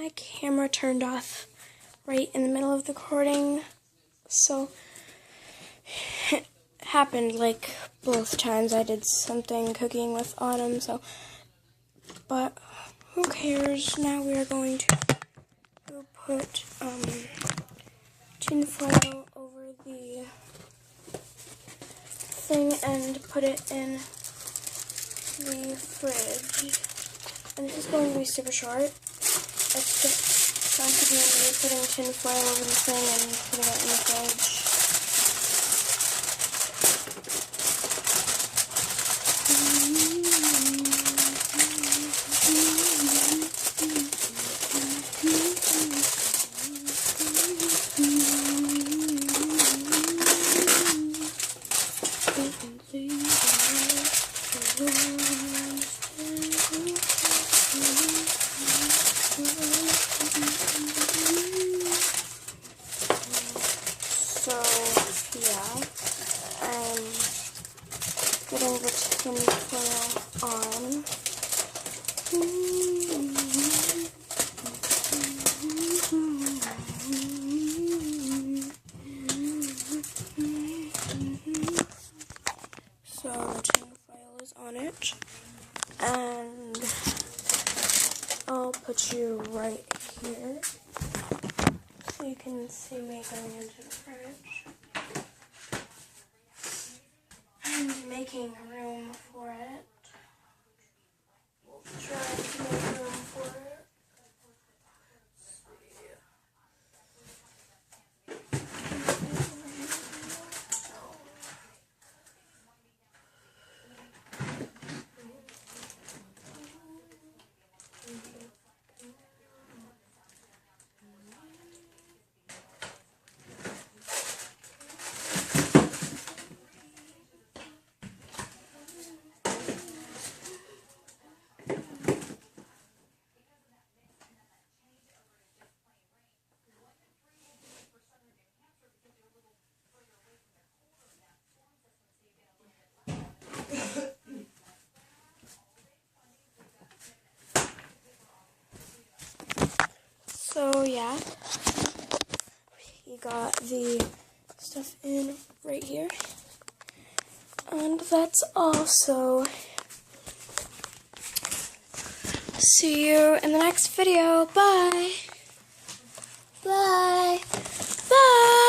my camera turned off right in the middle of the recording, so it happened like both times I did something cooking with Autumn, but who cares? Now we are going to put tin foil over the thing and put it in the fridge. And this is going to be super short. It's just practically putting tin foil over the thing and putting it in the fridge. So, yeah, I'm getting the tin foil on. So, the tin foil is on it, and I'll put you right here. So you can see me going into the fridge and making room for it. We'll try to make room for it. So yeah, we got the stuff in right here, and that's all. So see you in the next video. Bye. Bye. Bye.